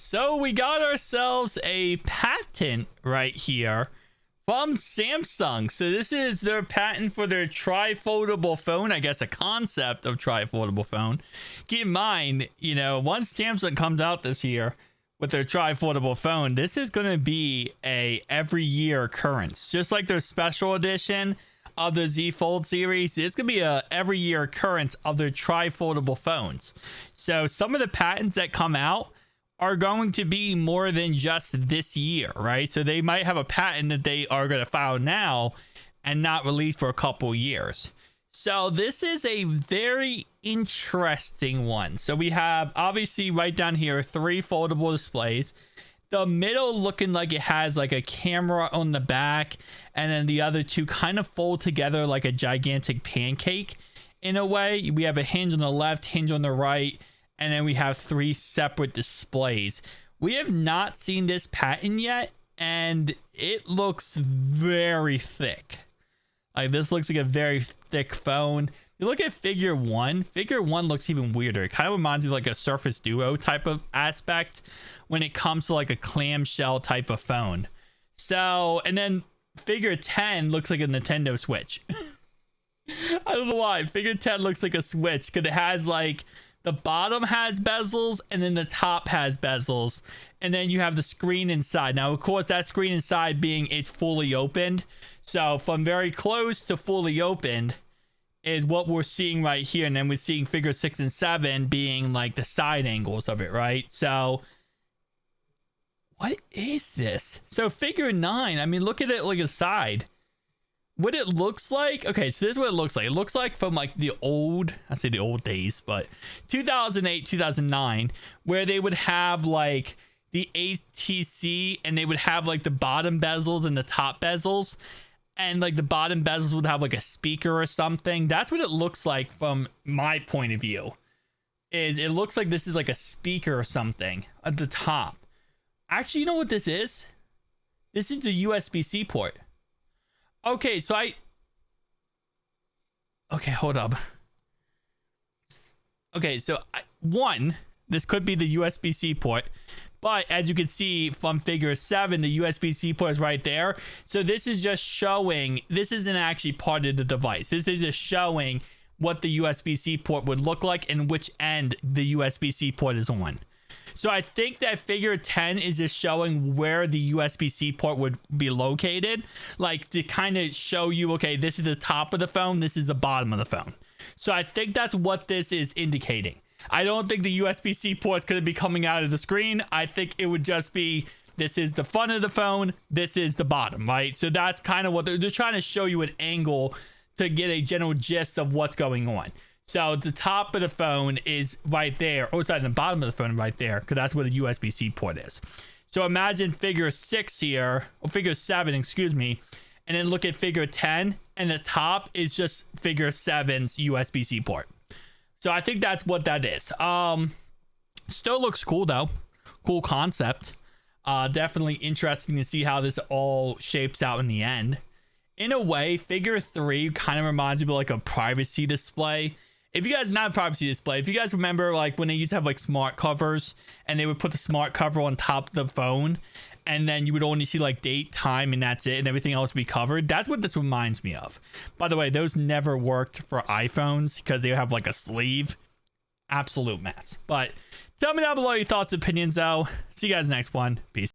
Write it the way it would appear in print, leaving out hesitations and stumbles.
So we got ourselves a patent right here from Samsung. So this is their patent for their tri-foldable phone. I guess a concept of tri-foldable phone. Keep in mind, once Samsung comes out this year with their tri-foldable phone, this is going to be a every year occurrence. Just like their special edition of the Z Fold series, it's going to be a every year occurrence of their tri-foldable phones. So some of the patents that come out are going to be more than just this year, right? So they might have a patent that they are going to file now and not release for a couple years. So this is a very interesting one. So we have, obviously right down here, 3 foldable displays. The middle looking like it has like a camera on the back, and then the other 2 kind of fold together like a gigantic pancake in a way. We have a hinge on the left, hinge on the right, and then we have 3 separate displays. We have not seen this patent yet, and it looks very thick. Like, this looks like a very thick phone. You look at figure 1. Figure 1 looks even weirder. It kind of reminds me of like a Surface Duo type of aspect when it comes to like a clamshell type of phone. So, and then figure 10 looks like a Nintendo Switch. I don't know why. Figure 10 looks like a Switch because it has like, the bottom has bezels and then the top has bezels, and then you have the screen inside. Now, of course, that screen inside being it's fully opened. So from very close to fully opened is what we're seeing right here. And then we're seeing figure 6 and 7 being like the side angles of it, right? So what is this? So figure 9, I mean, look at it like a side. What it looks like, okay, so this is what it looks like. It looks like from like the old, I say the old days, but 2008, 2009, where they would have like the ATC and they would have like the bottom bezels and the top bezels, and like the bottom bezels would have like a speaker or something. That's what it looks like from my point of view. Is it looks like this is like a speaker or something at the top. Actually, you know what this is? This is the USB-C port. Okay, so okay, hold up. Okay, so this could be the USB-C port, but as you can see from figure 7, the USB-C port is right there. So this is just showing, this isn't actually part of the device. This is just showing what the USB-C port would look like and which end the USB-C port is on. So I think that figure 10 is just showing where the USB-C port would be located, like to kind of show you, okay, this is the top of the phone, this is the bottom of the phone. So I think that's what this is indicating. I don't think the USB-C port is going to be coming out of the screen. I think it would just be, this is the front of the phone, this is the bottom, right? So that's kind of what they're trying to show you, an angle to get a general gist of what's going on. So the top of the phone is right there. Oh, sorry, the bottom of the phone right there, because that's where the USB-C port is. So imagine figure 6 here, or figure 7, excuse me, and then look at figure 10, and the top is just figure 7's USB-C port. So I think that's what that is. Still looks cool though. Cool concept. Definitely interesting to see how this all shapes out in the end. In a way, figure 3 kind of reminds me of like a privacy display. If you guys, not a privacy display, if you guys remember like when they used to have like smart covers and they would put the smart cover on top of the phone and then you would only see like date, time, and that's it, and everything else would be covered. That's what this reminds me of. By the way, those never worked for iPhones because they have like a sleeve. Absolute mess. But tell me down below your thoughts and opinions though. See you guys next one. Peace.